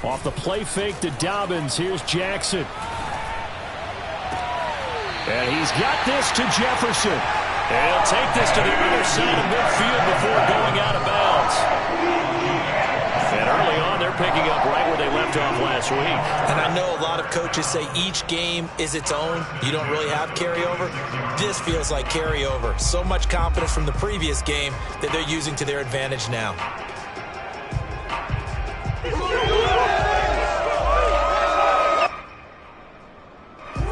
Off the play fake to Dobbins, here's Jackson. And he's got this to Jefferson. And he'll take this to the other side of midfield before going out of bounds. And early on, they're picking up right where they left off last week. And I know a lot of coaches say each game is its own. You don't really have carryover. This feels like carryover. So much confidence from the previous game that they're using to their advantage now.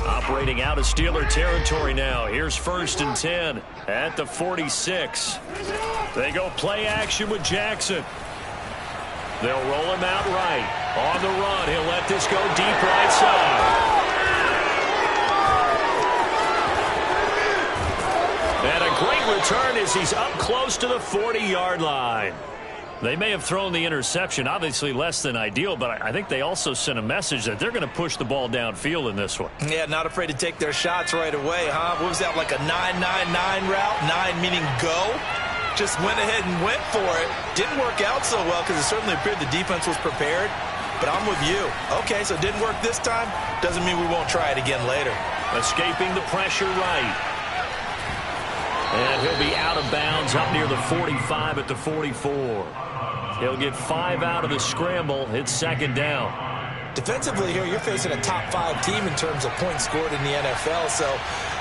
Operating out of Steeler territory now. Here's 1st and 10 at the 46. They go play action with Jackson. They'll roll him out right. On the run, he'll let this go deep right side. And a great return as he's up close to the 40-yard line. They may have thrown the interception, obviously less than ideal, but I think they also sent a message that they're going to push the ball downfield in this one. Yeah, not afraid to take their shots right away, huh? What was that, like a 9-9-9 route? 9 meaning go? Just went ahead and went for it. Didn't work out so well because it certainly appeared the defense was prepared. But I'm with you. Okay, so it didn't work this time. Doesn't mean we won't try it again later. Escaping the pressure right. And he'll be out of bounds up near the 45 at the 44. He'll get 5 out of the scramble. It's 2nd down. Defensively here, you're facing a top 5 team in terms of points scored in the NFL. So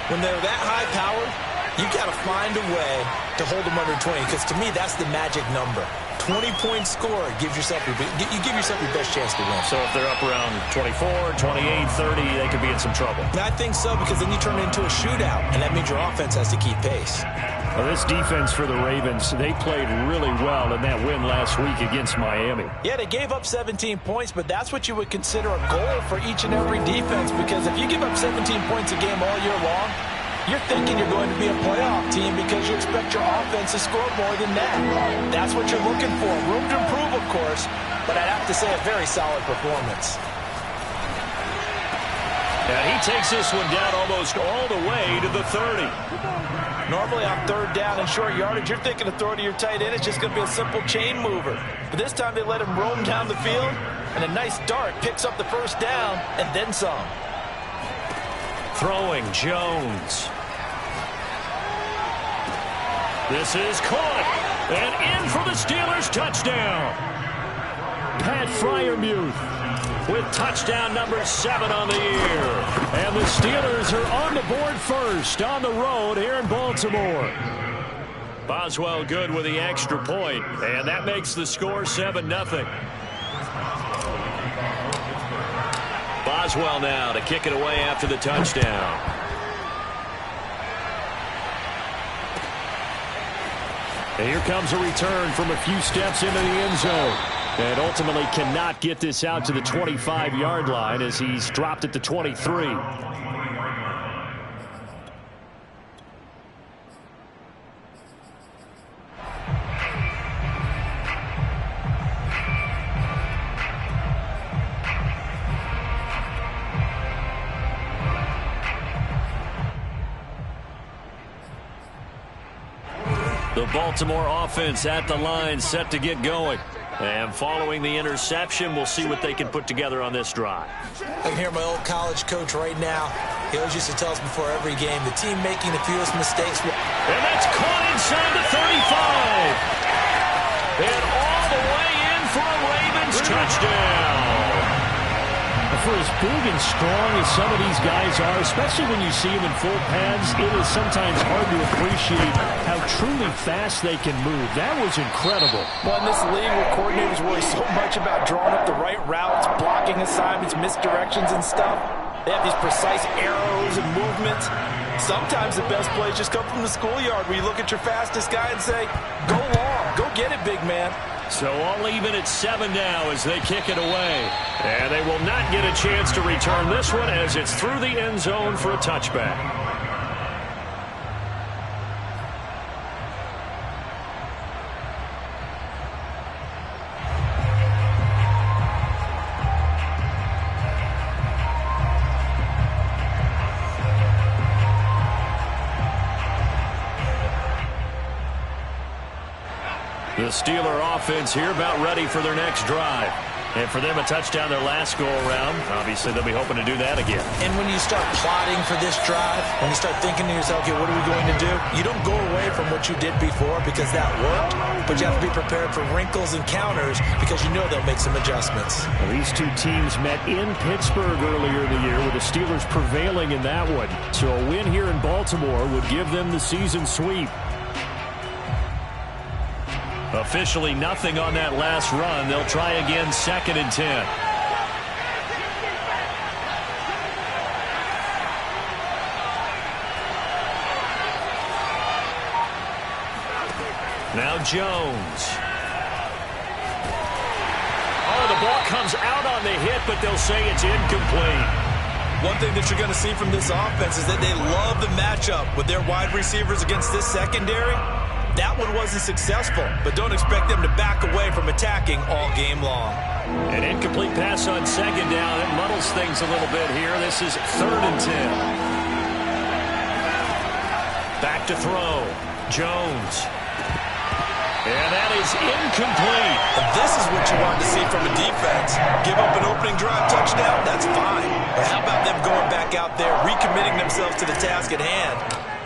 when they're that high powered, you've got to find a way to hold them under 20, because to me, that's the magic number. 20 points scored gives yourself you give yourself your best chance to win. So if they're up around 24, 28, 30, they could be in some trouble. I think so, because then you turn it into a shootout, and that means your offense has to keep pace. Well, this defense for the Ravens, they played really well in that win last week against Miami. Yeah, they gave up 17 points, but that's what you would consider a goal for each and every defense, because if you give up 17 points a game all year long, you're thinking you're going to be a playoff team because you expect your offense to score more than that. That's what you're looking for. Room to improve, of course, but I'd have to say a very solid performance. And he takes this one down almost all the way to the 30. Normally on 3rd down and short yardage, you're thinking to throw to your tight end. It's just going to be a simple chain mover. But this time they let him roam down the field, and a nice dart picks up the 1st down and then some. Throwing Jones. This is caught. And in for the Steelers touchdown. Pat Freiermuth with touchdown number 7 on the year. And the Steelers are on the board first on the road here in Baltimore. Boswell good with the extra point, and that makes the score 7-0. Boswell now to kick it away after the touchdown. And here comes a return from a few steps into the end zone. And ultimately cannot get this out to the 25-yard line as he's dropped at the 23. The Baltimore offense at the line, set to get going. And following the interception, we'll see what they can put together on this drive. I can hear my old college coach right now. He always used to tell us before every game, the team making the fewest mistakes. And that's caught inside the 35. And all the way in for a Ravens touchdown. For as big and strong as some of these guys are, especially when you see them in full pads, it is sometimes hard to appreciate how truly fast they can move. That was incredible. Well, in this league where coordinators worry so much about drawing up the right routes, blocking assignments, misdirections and stuff, they have these precise arrows and movements. Sometimes the best plays just come from the schoolyard where you look at your fastest guy and say, go long, go get it, big man. So all even at 7 now as they kick it away. And they will not get a chance to return this one as it's through the end zone for a touchback. The Steeler offense here about ready for their next drive. And for them, a touchdown their last go-around. Obviously, they'll be hoping to do that again. And when you start plotting for this drive, when you start thinking to yourself, okay, what are we going to do? You don't go away from what you did before because that worked, but you have to be prepared for wrinkles and counters because you know they'll make some adjustments. Well, these two teams met in Pittsburgh earlier in the year with the Steelers prevailing in that one. So a win here in Baltimore would give them the season sweep. Officially nothing on that last run. They'll try again, 2nd and 10. Now Jones. Oh, the ball comes out on the hit, but they'll say it's incomplete. One thing that you're going to see from this offense is that they love the matchup with their wide receivers against this secondary. That one wasn't successful, but don't expect them to back away from attacking all game long. An incomplete pass on 2nd down. It muddles things a little bit here. This is 3rd and 10. Back to throw. Jones. And that is incomplete. And this is what you want to see from a defense. Give up an opening drive touchdown, that's fine. But how about them going back out there, recommitting themselves to the task at hand,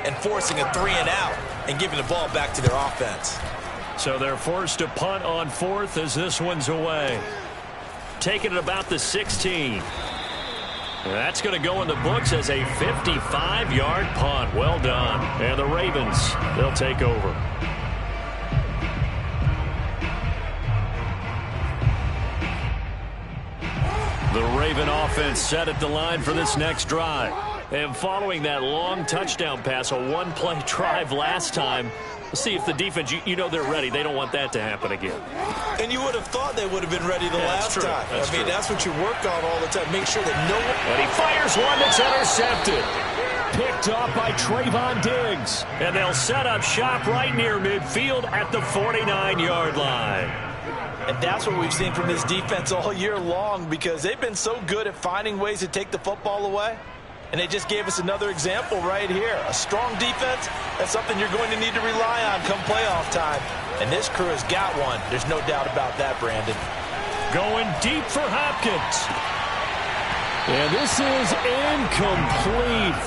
and forcing a 3 and out, and giving the ball back to their offense. So they're forced to punt on 4th as this one's away. Taking it about the 16. And that's going to go in the books as a 55-yard punt. Well done. And the Ravens, they'll take over. The Raven offense set at the line for this next drive. And following that long touchdown pass, a one-play drive last time, let's see if the defense, you know they're ready. They don't want that to happen again. And you would have thought they would have been ready the last time. I mean, that's what you work on all the time. Make sure that no one... And he fires one that's intercepted. Picked off by Trayvon Diggs. And they'll set up shop right near midfield at the 49-yard line. And that's what we've seen from this defense all year long because they've been so good at finding ways to take the football away. And they just gave us another example right here. A strong defense, that's something you're going to need to rely on come playoff time. And this crew has got one. There's no doubt about that, Brandon. Going deep for Hopkins. And this is incomplete.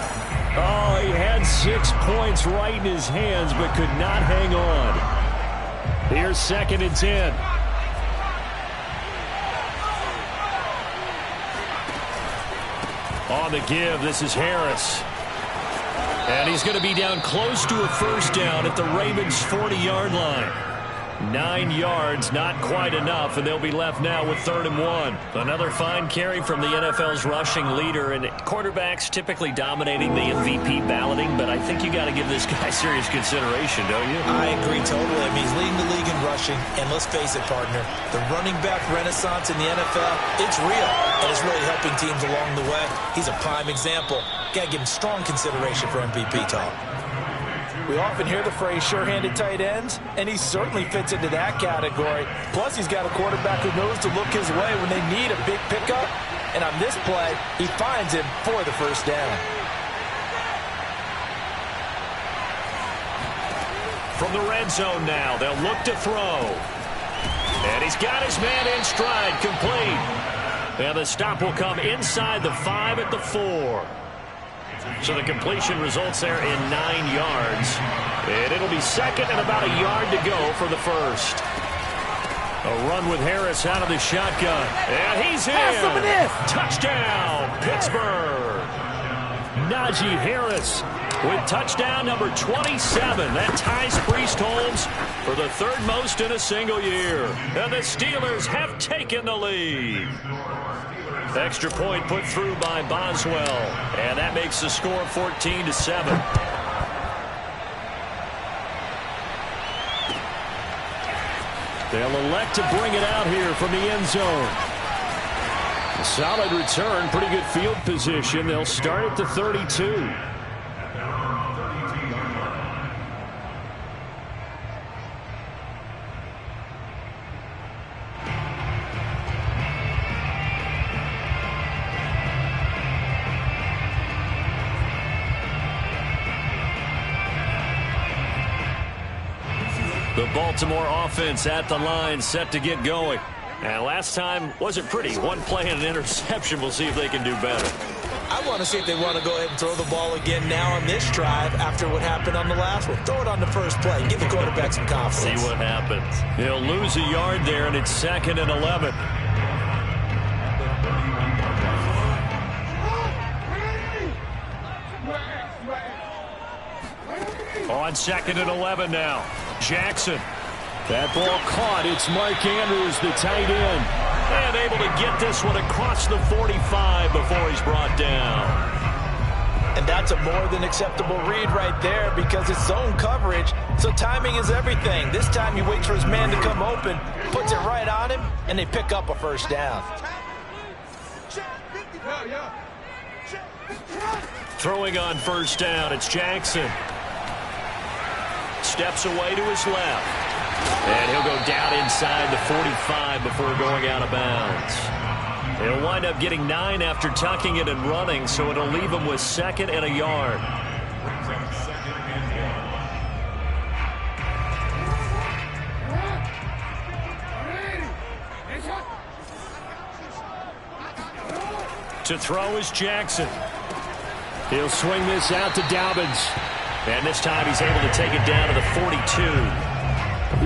Oh, he had 6 points right in his hands, but could not hang on. Here's 2nd and 10. On the give, this is Harris. And he's going to be down close to a first down at the Ravens' 40-yard line. 9 yards, not quite enough, and they'll be left now with 3rd and 1. Another fine carry from the NFL's rushing leader, and quarterbacks typically dominating the MVP balloting, but I think you got to give this guy serious consideration, don't you? I agree totally. I mean, he's leading the league in rushing, and let's face it, partner, the running back renaissance in the NFL, it's real, and it's really helping teams along the way. He's a prime example. Got to give him strong consideration for MVP talk. We often hear the phrase sure-handed tight ends, and he certainly fits into that category. Plus, he's got a quarterback who knows to look his way when they need a big pickup. And on this play, he finds him for the first down. From the red zone now, they'll look to throw. And he's got his man in stride, complete. And the stop will come inside the 5 at the 4. So the completion results there in 9 yards. And it'll be 2nd and about a yard to go for the first. A run with Harris out of the shotgun. And he's in. Touchdown, Pittsburgh. Najee Harris with touchdown number 27. That ties Priest Holmes for the 3rd most in a single year. And the Steelers have taken the lead. Extra point put through by Boswell. And that makes the score 14-7. They'll elect to bring it out here from the end zone. A solid return, pretty good field position. They'll start at the 32. The Baltimore offense at the line, set to get going. And last time wasn't pretty. One play and an interception. We'll see if they can do better. I want to see if they want to go ahead and throw the ball again now on this drive after what happened on the last one. Throw it on the first play and give the quarterback some confidence. See what happens. He'll lose a yard there, and it's 2nd and 11. On 2nd and 11 now. Jackson. That ball caught. It's Mark Andrews, the tight end. And able to get this one across the 45 before he's brought down. And that's a more than acceptable read right there because it's zone coverage, so timing is everything. This time he waits for his man to come open, puts it right on him, and they pick up a first down. Throwing on first down, it's Jackson. Steps away to his left. And he'll go down inside the 45 before going out of bounds. He'll wind up getting 9 after tucking it and running, so it'll leave him with 2nd and a yard. To throw is Jackson. He'll swing this out to Dobbins. And this time he's able to take it down to the 42.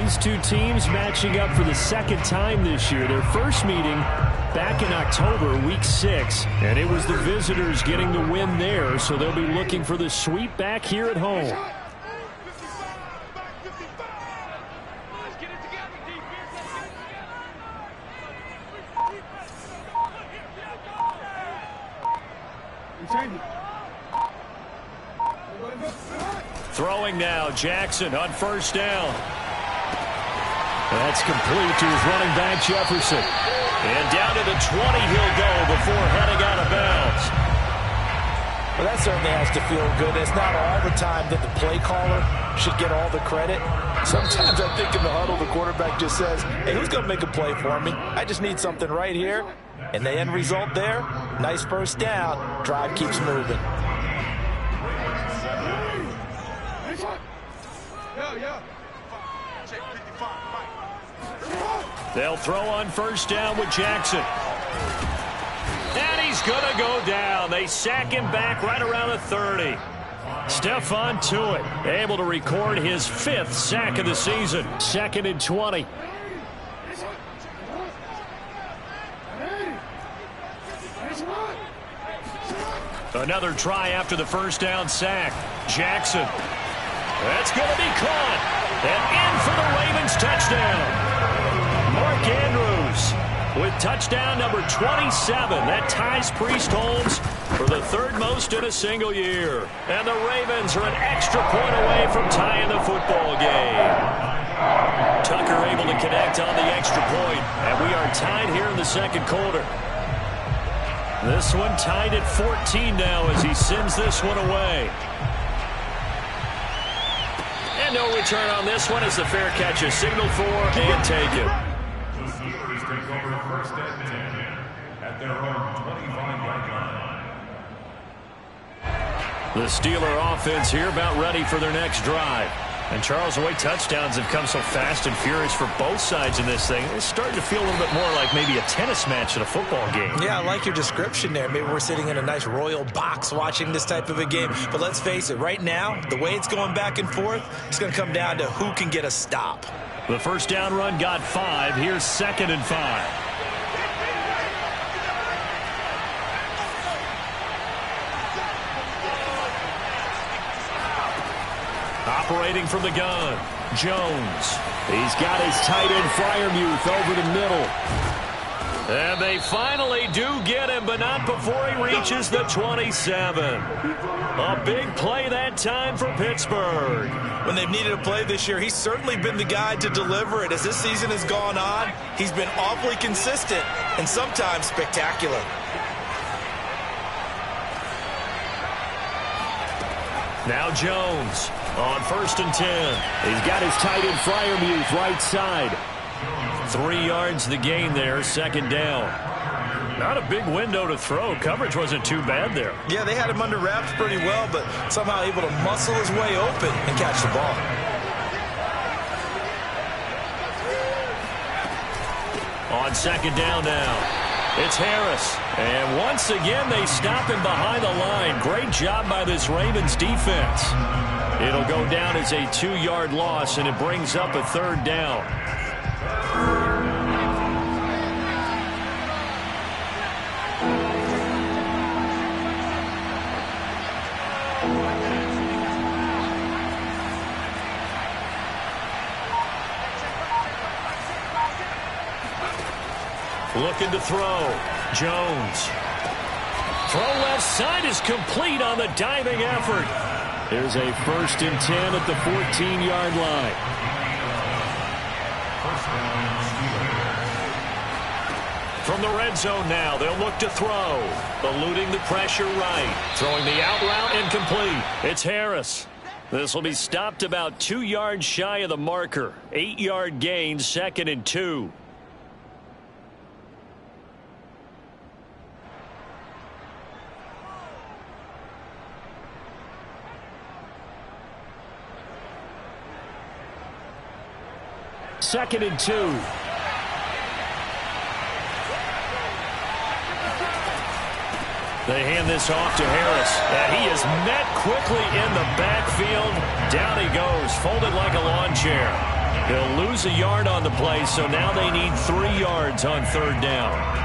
These two teams matching up for the 2nd time this year. Their first meeting back in October, week 6. And it was the visitors getting the win there, so they'll be looking for the sweep back here at home. Throwing now, Jackson on first down. That's complete to his running back, Jefferson. And down to the 20 he'll go before heading out of bounds. Well, that certainly has to feel good. It's not all the time that the play caller should get all the credit. Sometimes I think in the huddle the quarterback just says, hey, who's going to make a play for me? I just need something right here. And the end result there, nice first down. Drive keeps moving. They'll throw on first down with Jackson. And he's going to go down. They sack him back right around the 30. Stephon Tuitt able to record his 5th sack of the season. 2nd and 20. Another try after the first down sack. Jackson. That's going to be caught. And in for the Ravens touchdown. Mark Andrews with touchdown number 27. That ties Priest Holmes for the 3rd most in a single year. And the Ravens are an extra point away from tying the football game. Tucker able to connect on the extra point. And we are tied here in the 2nd quarter. This one tied at 14 now as he sends this one away. And no return on this one as the fair catch is signaled for and taken. The Steelers take over first and 10 at their own 25-yard line. The Steeler offense here about ready for their next drive. And Charles, the way touchdowns have come so fast and furious for both sides in this thing, it's starting to feel a little bit more like maybe a tennis match at a football game. Yeah, I like your description there. Maybe we're sitting in a nice royal box watching this type of a game. But let's face it, right now, the way it's going back and forth, it's going to come down to who can get a stop. The first down run got 5. Here's 2nd and 5. Operating from the gun, Jones. He's got his tight end Freiermuth over the middle. And they finally do get him, but not before he reaches the 27. A big play that time for Pittsburgh. When they've needed a play this year, he's certainly been the guy to deliver it. As this season has gone on, he's been awfully consistent and sometimes spectacular. Now Jones on 1st and 10. He's got his tight end Freiermuth right side. 3 yards the gain there, 2nd down. Not a big window to throw. Coverage wasn't too bad there. Yeah, they had him under wraps pretty well, but somehow able to muscle his way open and catch the ball. On second down now. It's Harris. And once again, they stop him behind the line. Great job by this Ravens defense. It'll go down as a 2-yard loss, and it brings up a third down. Looking to throw. Jones. Throw left side is complete on the diving effort. There's a 1st and 10 at the 14-yard line. From the red zone now, they'll look to throw. Eluding the pressure right. Throwing the out route incomplete. It's Harris. This will be stopped about 2 yards shy of the marker. 8-yard gain, 2nd and 2. Second and 2. They hand this off to Harris, and he is met quickly in the backfield. Down he goes, folded like a lawn chair. He'll lose a yard on the play, so now they need 3 yards on 3rd down.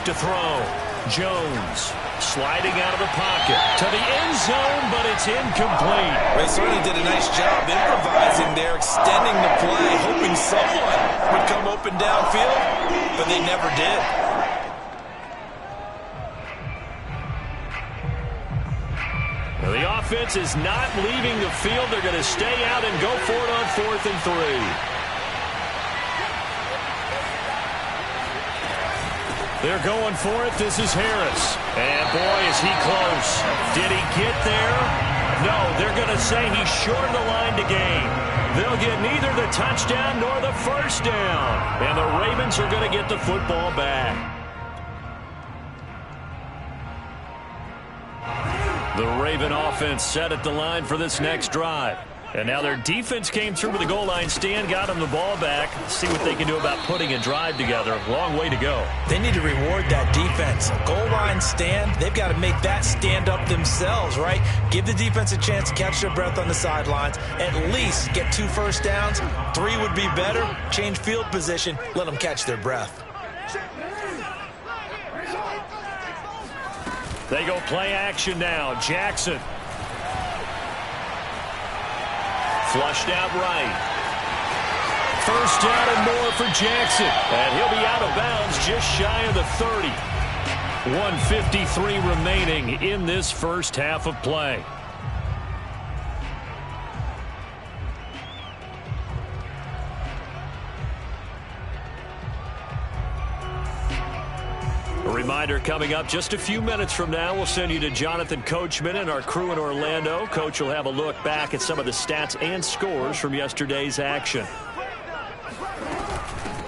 To throw. Jones sliding out of the pocket to the end zone, but it's incomplete. They certainly did a nice job improvising there, extending the play, hoping someone would come open downfield, but they never did. Well, the offense is not leaving the field. They're going to stay out and go for it on 4th and 3. They're going for it. This is Harris. And, boy, is he close. Did he get there? No, they're going to say he's short of the line to gain. They'll get neither the touchdown nor the 1st down. And the Ravens are going to get the football back. The Raven offense set at the line for this next drive. And now their defense came through with the goal line stand, got them the ball back. See what they can do about putting a drive together. Long way to go. They need to reward that defense. Goal line stand, they've got to make that stand up themselves, right? Give the defense a chance to catch their breath on the sidelines. At least get 2 first downs. 3 would be better. Change field position. Let them catch their breath. They go play action now. Jackson. Flushed out right. 1st down and more for Jackson. And he'll be out of bounds just shy of the 30. 1:53 remaining in this first half of play. A reminder coming up just a few minutes from now, we'll send you to Jonathan Coachman and our crew in Orlando. Coach will have a look back at some of the stats and scores from yesterday's action.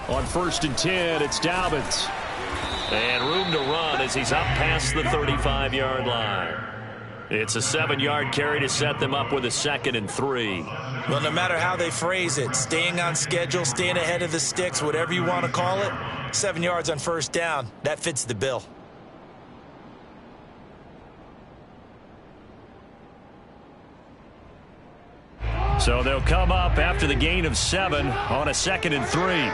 On 1st and 10, it's Dobbins. And room to run as he's up past the 35-yard line. It's a 7-yard carry to set them up with a 2nd and 3. Well, no matter how they phrase it, staying on schedule, staying ahead of the sticks, whatever you want to call it, 7 yards on 1st down, that fits the bill. So they'll come up after the gain of 7 on a 2nd and 3.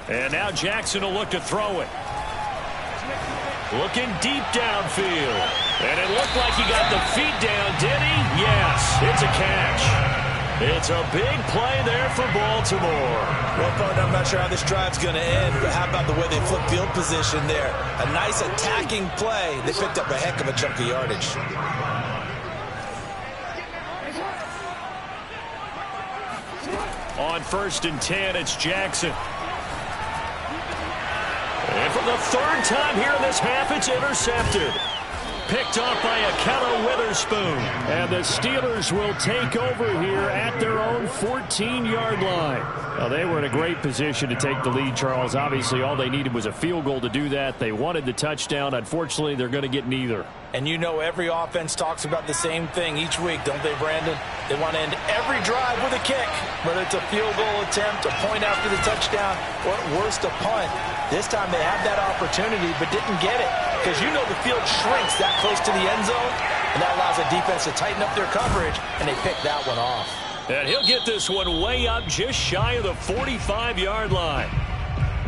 And now Jackson will look to throw it. Looking deep downfield. And it looked like he got the feet down, did he? Yes, it's a catch. It's a big play there for Baltimore. Well, partner, I'm not sure how this drive's going to end, but how about the way they flip field position there? A nice attacking play. They picked up a heck of a chunk of yardage. On 1st and 10, it's Jackson. And for the 3rd time here in this half, it's intercepted. Picked off by Akello Witherspoon. And the Steelers will take over here at their own 14-yard line. Well, they were in a great position to take the lead, Charles. Obviously, all they needed was a field goal to do that. They wanted the touchdown. Unfortunately, they're going to get neither. And you know every offense talks about the same thing each week, don't they, Brandon? They want to end every drive with a kick, whether it's a field goal attempt, a point after the touchdown, or at worst, a punt. This time they had that opportunity but didn't get it because you know the field shrinks that close to the end zone, and that allows the defense to tighten up their coverage, and they picked that one off. And he'll get this one way up just shy of the 45-yard line.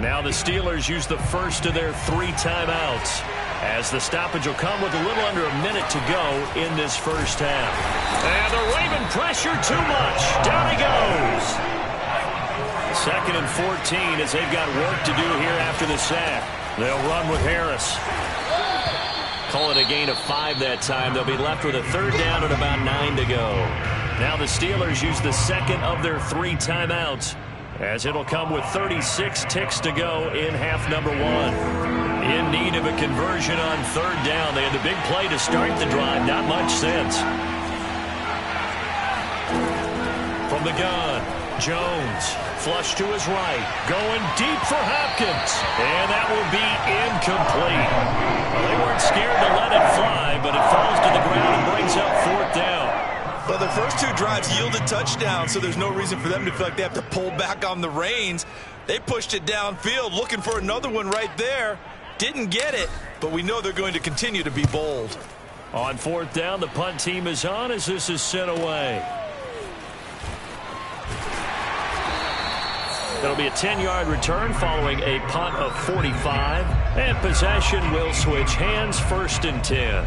Now the Steelers use the first of their 3 timeouts, as the stoppage will come with a little under a minute to go in this first half. And the Raven pressure too much. Down he goes. 2nd and 14 as they've got work to do here after the sack. They'll run with Harris. Call it a gain of 5 that time. They'll be left with a 3rd down and about 9 to go. Now the Steelers use the 2nd of their 3 timeouts, as it'll come with 36 ticks to go in half number 1. In need of a conversion on 3rd down. They had the big play to start the drive. Not much since. From the gun, Jones. Flush to his right. Going deep for Hopkins. And that will be incomplete. Well, they weren't scared to let it fly, but it falls to the ground and brings up 4th down. Well, the first 2 drives yielded touchdowns, so there's no reason for them to feel like they have to pull back on the reins. They pushed it downfield, looking for another one right there. Didn't get it, but we know they're going to continue to be bold. On 4th down, the punt team is on as this is sent away. It'll be a 10-yard return following a punt of 45. And possession will switch hands, 1st and 10.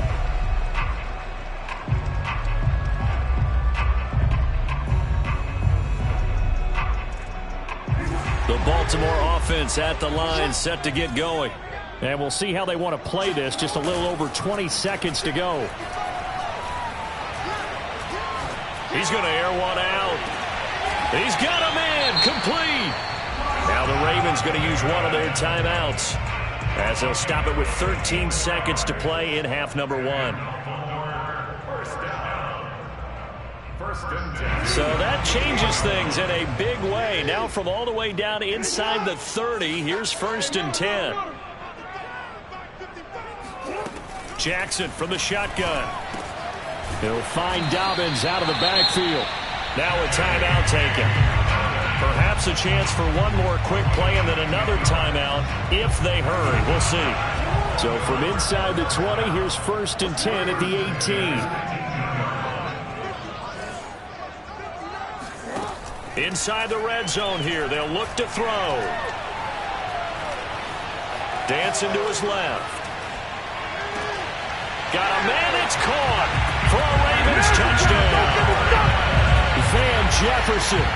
The Baltimore offense at the line, set to get going. And we'll see how they want to play this. Just a little over 20 seconds to go. He's going to air one out. He's got him in. Complete. Now the Ravens going to use one of their timeouts, as they'll stop it with 13 seconds to play in half number 1. So that changes things in a big way. Now from all the way down inside the 30, here's 1st and 10. Jackson from the shotgun. He'll find Dobbins out of the backfield. Now a timeout taken. Perhaps a chance for one more quick play and then another timeout if they hurry. We'll see. So from inside the 20, here's 1st and 10 at the 18. Inside the red zone here. They'll look to throw. Dancing to his left. Got a man, it's caught for a Ravens touchdown. Van Jefferson,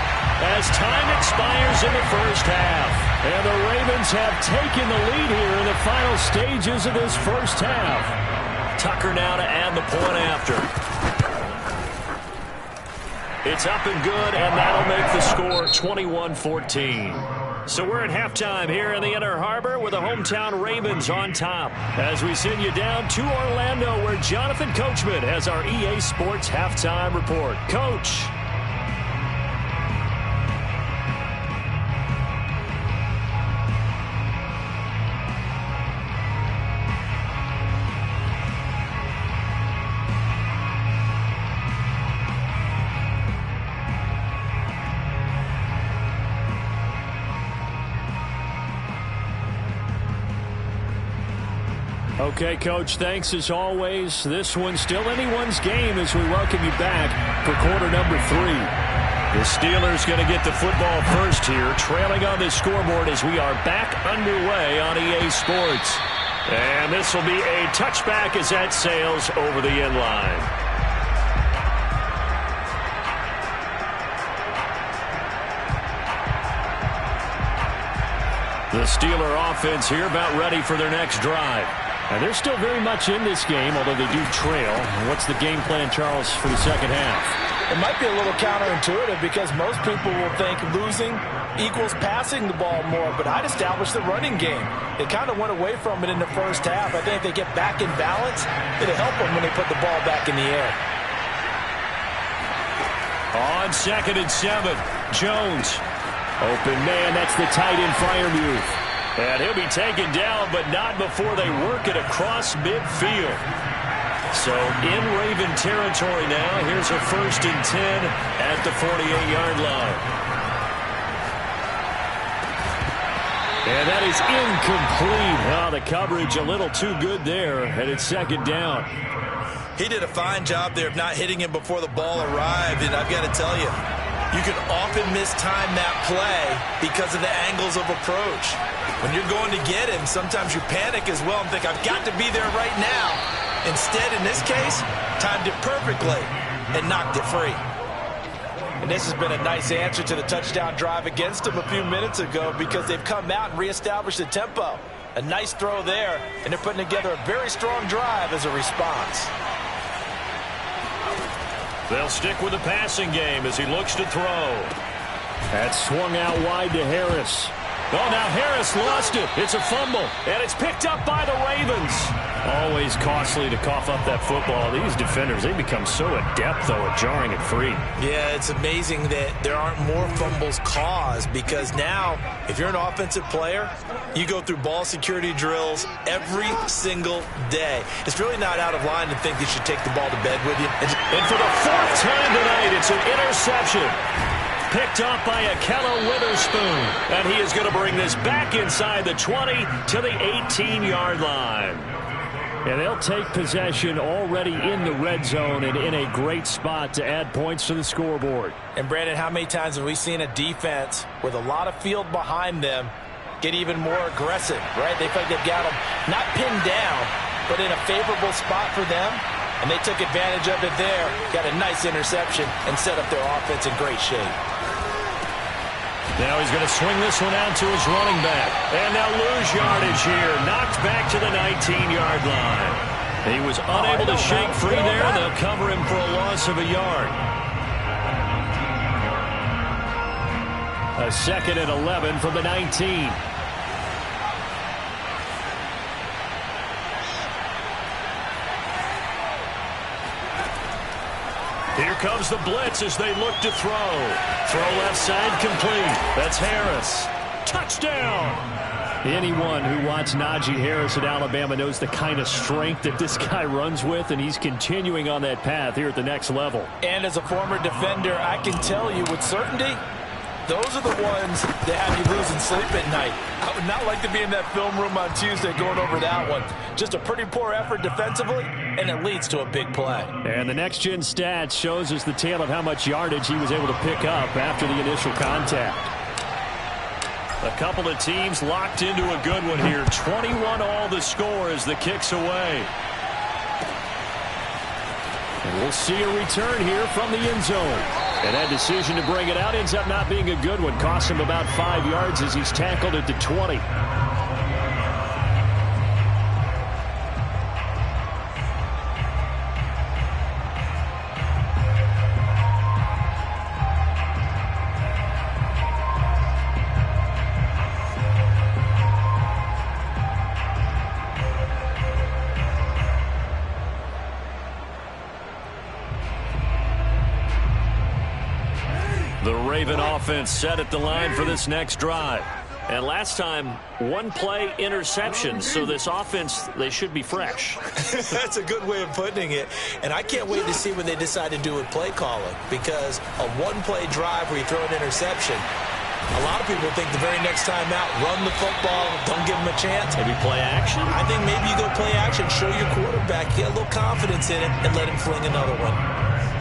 as time expires in the first half. And the Ravens have taken the lead here in the final stages of this first half. Tucker now to add the point after. It's up and good, and that'll make the score 21-14. So we're at halftime here in the Inner Harbor with the hometown Ravens on top, as we send you down to Orlando, where Jonathan Coachman has our EA Sports halftime report. Coach. Okay, Coach, thanks as always. This one's still anyone's game as we welcome you back for quarter number 3. The Steelers going to get the football first here, trailing on the scoreboard as we are back underway on EA Sports. And this will be a touchback as that sails over the end line. The Steeler offense here about ready for their next drive. And they're still very much in this game, although they do trail. What's the game plan, Charles, for the second half? It might be a little counterintuitive because most people will think losing equals passing the ball more, but I'd establish the running game. They kind of went away from it in the first half. I think if they get back in balance, it'll help them when they put the ball back in the air. On 2nd and 7, Jones. Open man, that's the tight end Freiermuth. And he'll be taken down, but not before they work it across midfield. So in Raven territory now. Here's a 1st and 10 at the 48-yard line. And that is incomplete. Oh, the coverage a little too good there, and it's 2nd down. He did a fine job there of not hitting him before the ball arrived, and I've got to tell you, you can often mistime that play because of the angles of approach. When you're going to get him, sometimes you panic as well and think, I've got to be there right now. Instead, in this case, timed it perfectly and knocked it free. And this has been a nice answer to the touchdown drive against them a few minutes ago because they've come out and reestablished the tempo. A nice throw there, and they're putting together a very strong drive as a response. They'll stick with the passing game as he looks to throw. That swung out wide to Harris. Oh, now Harris lost it. It's a fumble, and it's picked up by the Ravens. Always costly to cough up that football. These defenders, they become so adept, though, at jarring it free. Yeah, it's amazing that there aren't more fumbles caused because now, if you're an offensive player, you go through ball security drills every single day. It's really not out of line to think you should take the ball to bed with you. And for the 4th time tonight, it's an interception. Picked off by Akella Witherspoon. And he is going to bring this back inside the 20 to the 18-yard line. And they'll take possession already in the red zone and in a great spot to add points to the scoreboard. And, Brandon, how many times have we seen a defense with a lot of field behind them get even more aggressive, right? They feel like they've got them not pinned down, but in a favorable spot for them. And they took advantage of it there, got a nice interception, and set up their offense in great shape. Now he's going to swing this one out to his running back. And they'll lose yardage here. Knocked back to the 19-yard line. He was unable to shake free there. They'll cover him for a loss of a yard. A 2nd and 11 from the 19. Here comes the blitz as they look to throw. Throw left side complete. That's Harris. Touchdown! Anyone who watched Najee Harris at Alabama knows the kind of strength that this guy runs with, and he's continuing on that path here at the next level. And as a former defender, I can tell you with certainty, those are the ones that have you losing sleep at night. I would not like to be in that film room on Tuesday going over that one. Just a pretty poor effort defensively, and it leads to a big play. And the next-gen stats shows us the tale of how much yardage he was able to pick up after the initial contact. A couple of teams locked into a good one here. 21 all the score as the kick's away. And we'll see a return here from the end zone. And that decision to bring it out ends up not being a good one. Cost him about 5 yards as he's tackled at the 20. The Raven offense set at the line for this next drive. And last time, one play interception. So this offense, they should be fresh. That's a good way of putting it. And I can't wait to see what they decide to do with play calling. Because a one-play drive where you throw an interception, a lot of people think the very next time out, run the football, don't give them a chance. Maybe play action? I think maybe you go play action, show your quarterback, get a little confidence in it, and let him fling another one.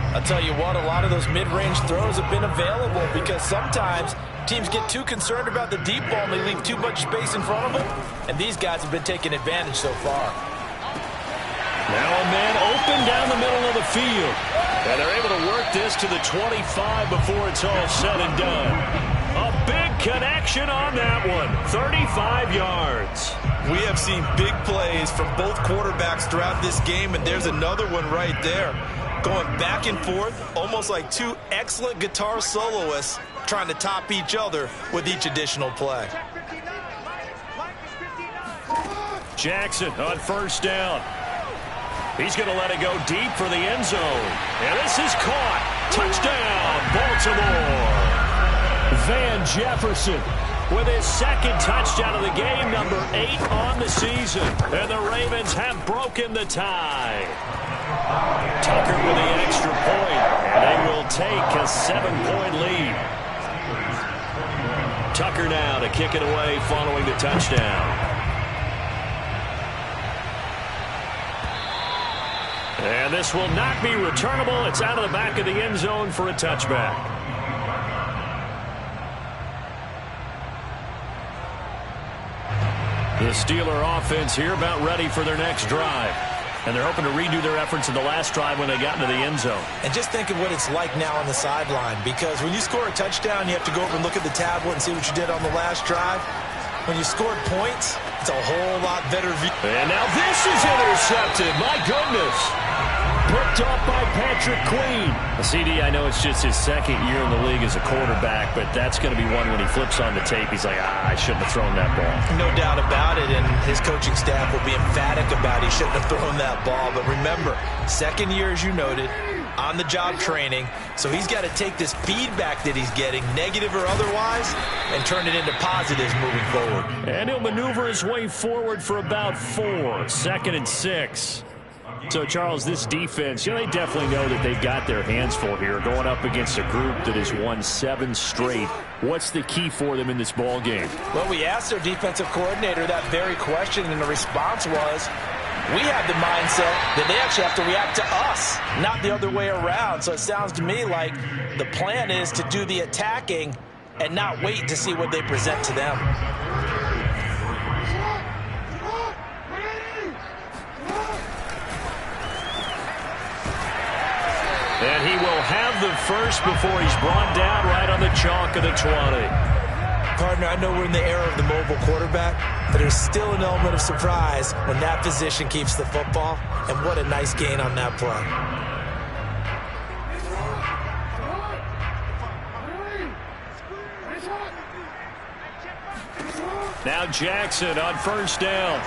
I'll tell you what, a lot of those mid-range throws have been available because sometimes teams get too concerned about the deep ball and they leave too much space in front of them. And these guys have been taking advantage so far. Now a man open down the middle of the field. And they're able to work this to the 25 before it's all said and done. A big connection on that one. 35 yards. We have seen big plays from both quarterbacks throughout this game, and there's another one right there. Going back and forth, almost like two excellent guitar soloists trying to top each other with each additional play. Jackson on first down. He's going to let it go deep for the end zone. And this is caught. Touchdown, Baltimore. Van Jefferson with his second touchdown of the game, number 8 on the season. And the Ravens have broken the tie. Tucker with the extra point, and they will take a 7-point lead. Tucker now to kick it away following the touchdown. And this will not be returnable. It's out of the back of the end zone for a touchback. The Steeler offense here about ready for their next drive. And they're hoping to redo their efforts in the last drive when they got into the end zone. And just think of what it's like now on the sideline, because when you score a touchdown, you have to go over and look at the tablet and see what you did on the last drive. When you scored points, it's a whole lot better view. And now this is intercepted. My goodness. Picked up by Patrick Queen. CD, I know it's just his second year in the league as a quarterback, but that's going to be one when he flips on the tape. He's like, I shouldn't have thrown that ball. No doubt about it, and his coaching staff will be emphatic about he shouldn't have thrown that ball. But remember, second year, as you noted, on-the-job training, so he's got to take this feedback that he's getting, negative or otherwise, and turn it into positives moving forward. And he'll maneuver his way forward for about 4, 2nd and 6. So, Charles, this defense, they definitely know that they've got their hands full here, going up against a group that has won 7 straight. What's the key for them in this ball game? Well, we asked their defensive coordinator that very question, and the response was, we have the mindset that they actually have to react to us, not the other way around. So it sounds to me like the plan is to do the attacking and not wait to see what they present to them. And he will have the first before he's brought down right on the chalk of the 20. Partner, I know we're in the era of the mobile quarterback, but there's still an element of surprise when that position keeps the football, and what a nice gain on that play. Now Jackson on first down.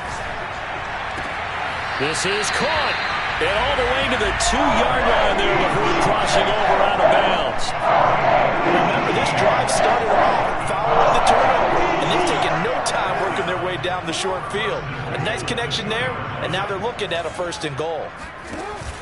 This is caught. And all the way to the 2-yard line there before crossing over out of bounds. Remember, this drive started off following the turnover, and they've taken no time working their way down the short field. A nice connection there, and now they're looking at a 1st and goal.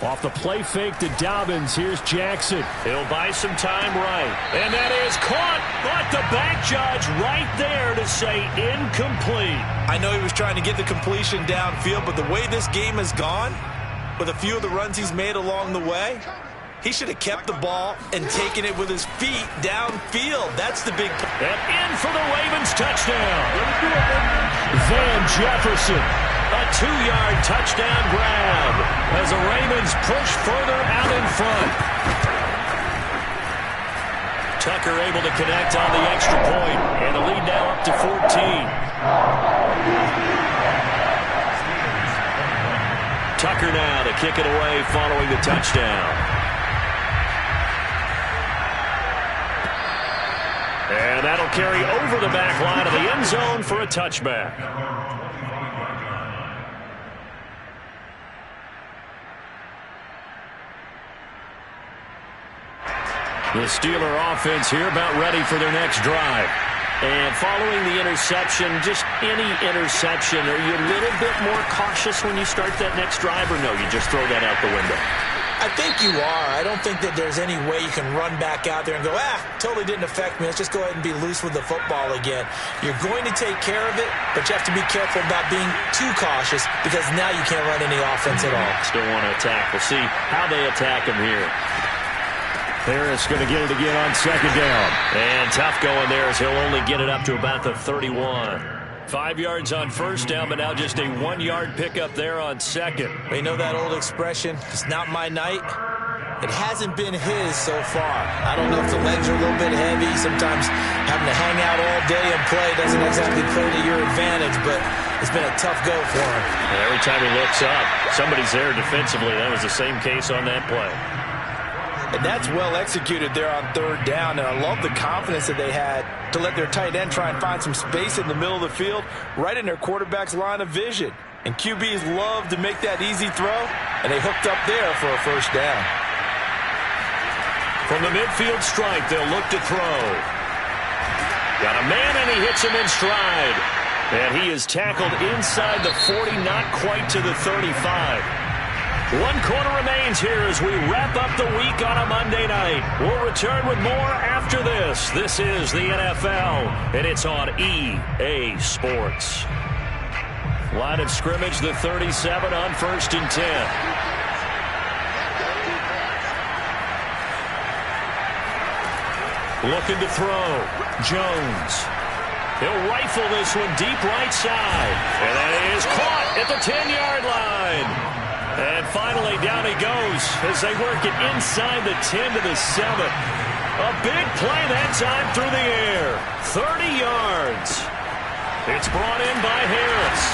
Off the play fake to Dobbins, here's Jackson. He'll buy some time right. And that is caught, but the back judge right there to say incomplete. I know he was trying to get the completion downfield, but the way this game has gone, with a few of the runs he's made along the way, he should have kept the ball and taken it with his feet downfield. That's the big play. And in for the Ravens touchdown. Van Jefferson, a 2-yard touchdown grab as the Ravens push further out in front. Tucker able to connect on the extra point, and the lead now up to 14. Tucker now to kick it away following the touchdown. And that'll carry over the back line of the end zone for a touchback. The Steeler offense here about ready for their next drive. And following the interception, just any interception, are you a little bit more cautious when you start that next drive, or no, you just throw that out the window? I think you are. I don't think that there's any way you can run back out there and go, totally didn't affect me. Let's just go ahead and be loose with the football again. You're going to take care of it, but you have to be careful about being too cautious, because now you can't run any offense at all. Still want to attack. We'll see how they attack him here. Harris going to get it again on 2nd down. And tough going there as he'll only get it up to about the 31. 5 yards on 1st down, but now just a 1-yard pickup there on 2nd. You know that old expression, it's not my night. It hasn't been his so far. I don't know if the legs are a little bit heavy. Sometimes having to hang out all day and play doesn't exactly play to your advantage, but it's been a tough go for him. And every time he looks up, somebody's there defensively. That was the same case on that play. And that's well executed there on third down, and I love the confidence that they had to let their tight end try and find some space in the middle of the field, right in their quarterback's line of vision. And QBs love to make that easy throw, and they hooked up there for a first down. From the midfield strike, they'll look to throw. Got a man, and he hits him in stride. And he is tackled inside the 40, not quite to the 35. 1 quarter remains here as we wrap up the week on a Monday night. We'll return with more after this. This is the NFL, and it's on EA Sports. Line of scrimmage, the 37 on 1st and 10. Looking to throw. Jones. He'll rifle this one deep right side. And that is caught at the 10-yard line. And finally, down he goes as they work it inside the 10 to the 7. A big play that time through the air. 30 yards. It's brought in by Harris.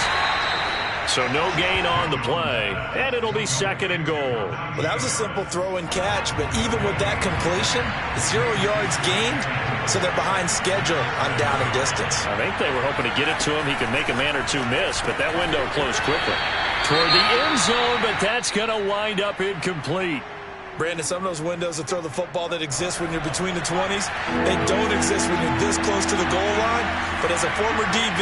So no gain on the play, and it'll be 2nd and goal. Well, that was a simple throw and catch, but even with that completion, 0 yards gained, so they're behind schedule on down and distance. I think they were hoping to get it to him. He could make a man or two miss, but that window closed quickly. Toward the end zone, but that's going to wind up incomplete. Brandon, some of those windows to throw the football that exist when you're between the 20s, they don't exist when you're this close to the goal line. But as a former DB,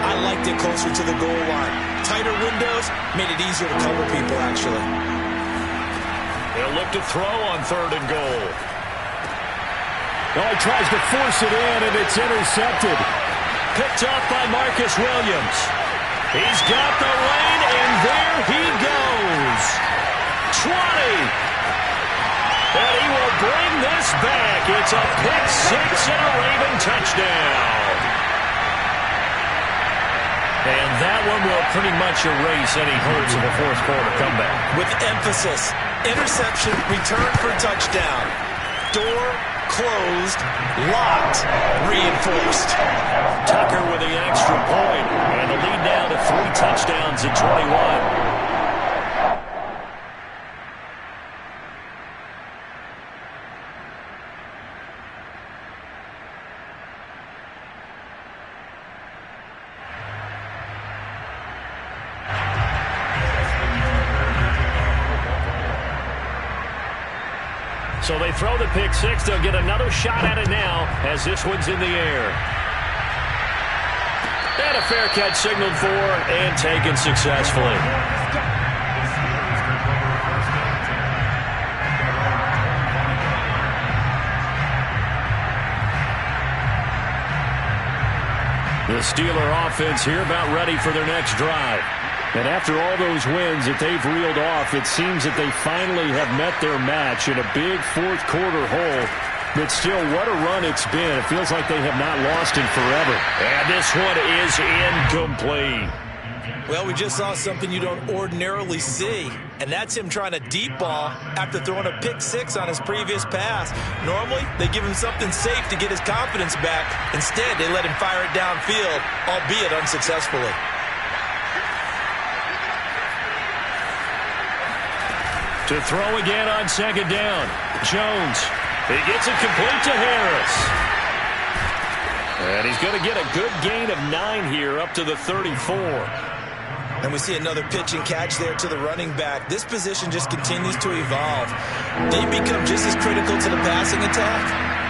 I liked it closer to the goal line. Tighter windows made it easier to cover people, actually. They'll look to throw on 3rd and goal. Oh, he tries to force it in, and it's intercepted. Picked off by Marcus Williams. He's got the lane, and there he goes. 20. And he will bring this back. It's a pick 6 and a Raven touchdown. And that one will pretty much erase any hopes of a 4th quarter comeback. With emphasis, interception, return for touchdown. Door closed, locked, reinforced. Tucker with the extra point, and the lead now to 3 touchdowns at 21. So they throw the pick 6. They'll get another shot at it now as this one's in the air. And a fair catch signaled for and taken successfully. The Steeler offense here about ready for their next drive. And after all those wins that they've reeled off, it seems that they finally have met their match in a big 4th quarter hole. But still, what a run it's been. It feels like they have not lost in forever. And this one is incomplete. Well, we just saw something you don't ordinarily see, and that's him trying to deep ball after throwing a pick 6 on his previous pass. Normally, they give him something safe to get his confidence back. Instead, they let him fire it downfield, albeit unsuccessfully. To throw again on 2nd down. Jones. He gets it complete to Harris. And he's going to get a good gain of 9 here up to the 34. And we see another pitch and catch there to the running back. This position just continues to evolve. They become just as critical to the passing attack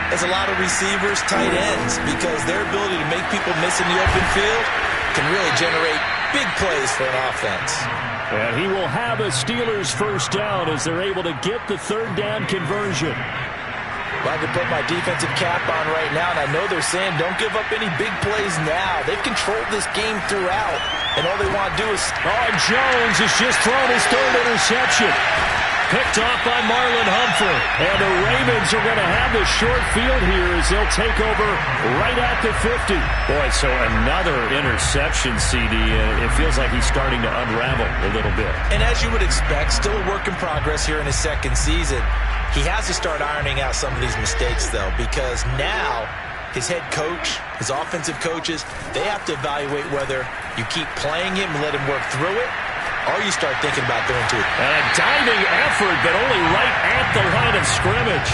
as a lot of receivers, tight ends, because their ability to make people miss in the open field can really generate big plays for an offense. And he will have a Steelers first down as they're able to get the 3rd down conversion. Well, I can put my defensive cap on right now, and I know they're saying don't give up any big plays now. They've controlled this game throughout, and all they want to do is... Oh, Jones has just thrown his 3rd interception. Picked off by Marlon Humphrey. And the Ravens are going to have the short field here as they'll take over right at the 50. Boy, so another interception, CD. It feels like he's starting to unravel a little bit. And as you would expect, still a work in progress here in his second season. He has to start ironing out some of these mistakes, though, because now his head coach, his offensive coaches, they have to evaluate whether you keep playing him and let him work through it, or you start thinking about going to it. And a diving effort, but only right at the line of scrimmage.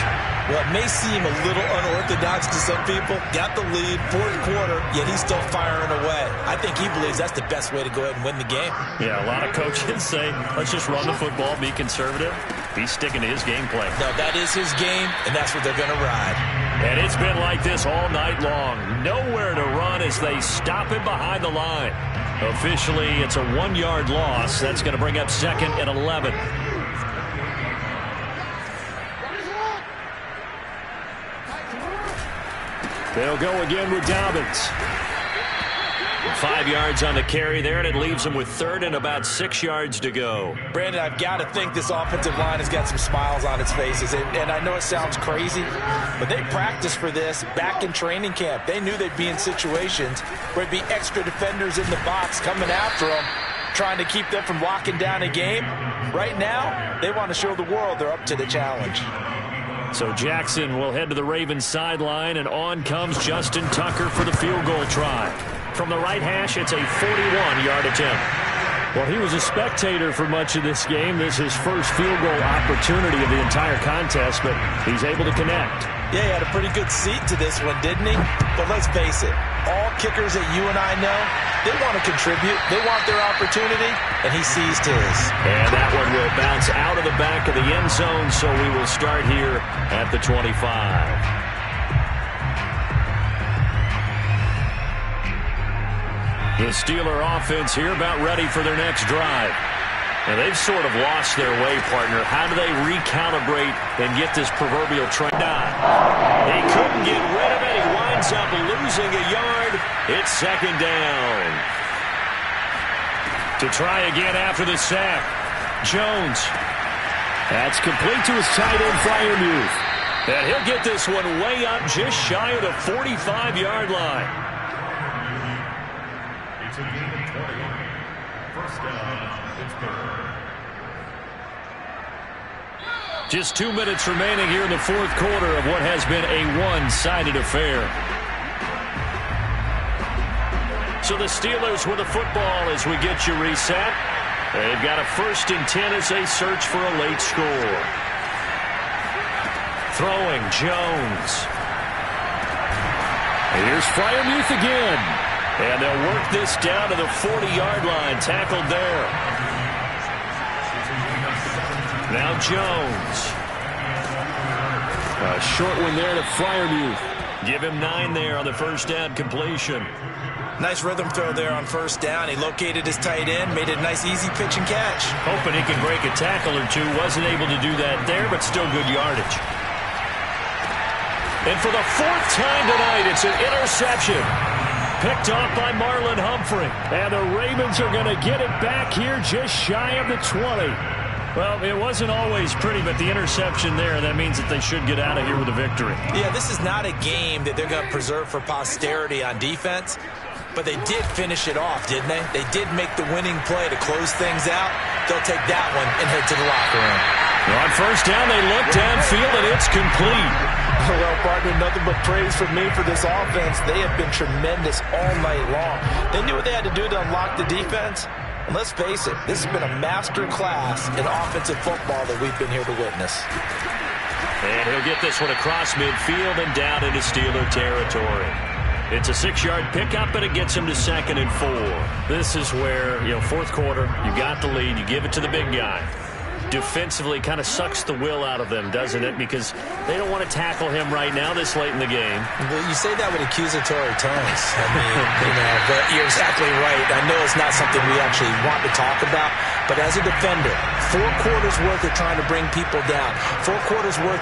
Well, it may seem a little unorthodox to some people. Got the lead, fourth quarter, yet he's still firing away. I think he believes that's the best way to go ahead and win the game. Yeah, a lot of coaches say, let's just run the football, be conservative. He's sticking to his game plan. No, that is his game, and that's what they're going to ride. And it's been like this all night long. Nowhere to run as they stop him behind the line. Officially, it's a 1-yard loss. That's going to bring up second and 11. They'll go again with Dobbins. 5 yards on the carry there, and it leaves them with third and about 6 yards to go. Brandon, I've got to think this offensive line has got some smiles on its faces. And I know it sounds crazy, but they practiced for this back in training camp. They knew they'd be in situations where there'd be extra defenders in the box coming after them, trying to keep them from locking down a game. Right now, they want to show the world they're up to the challenge. So Jackson will head to the Ravens sideline, and on comes Justin Tucker for the field goal try. From the right hash, it's a 41-yard attempt. Well, he was a spectator for much of this game. This is his first field goal opportunity of the entire contest, but he's able to connect. Yeah, he had a pretty good seat to this one, didn't he? But let's face it, all kickers that you and I know, they want to contribute. They want their opportunity, and he seized his. And that one will bounce out of the back of the end zone, so we will start here at the 25. The Steeler offense here about ready for their next drive. And they've sort of lost their way, partner. How do they recalibrate and get this proverbial train on? He couldn't get rid of it. He winds up losing a yard. It's second down. To try again after the sack. Jones. That's complete to his tight end, Freiermuth. And he'll get this one way up just shy of the 45-yard line. It's a game of 20. First down, Pittsburgh. Just 2 minutes remaining here in the fourth quarter of what has been a one-sided affair. So the Steelers with the football as we get you reset. They've got a 1st and 10 as they search for a late score. Throwing, Jones. Here's Freiermuth again. And they'll work this down to the 40-yard line. Tackled there. Now Jones. A short one there to Freiermuth. Give him 9 there on the first down completion. Nice rhythm throw there on first down. He located his tight end, made it a nice easy pitch and catch. Hoping he can break a tackle or two. Wasn't able to do that there, but still good yardage. And for the 4th time tonight, it's an interception. Picked off by Marlon Humphrey. And the Ravens are going to get it back here just shy of the 20. Well, it wasn't always pretty, but the interception there, that means that they should get out of here with a victory. Yeah, this is not a game that they're going to preserve for posterity on defense. But they did finish it off, didn't they? They did make the winning play to close things out. They'll take that one and head to the locker room. On first down, they look downfield, and it's complete. Well, partner, nothing but praise from me for this offense. They have been tremendous all night long. They knew what they had to do to unlock the defense. And let's face it, this has been a master class in offensive football that we've been here to witness. And he'll get this one across midfield and down into Steeler territory. It's a 6-yard pickup, and it gets him to 2nd and 4. This is where, fourth quarter, you got the lead, you give it to the big guy. Defensively kind of sucks the will out of them, doesn't it? Because they don't want to tackle him right now this late in the game. Well, you say that with accusatory tones. I mean, but you're exactly right. I know it's not something we actually want to talk about, but as a defender, 4 quarters worth of trying to bring people down, 4 quarters worth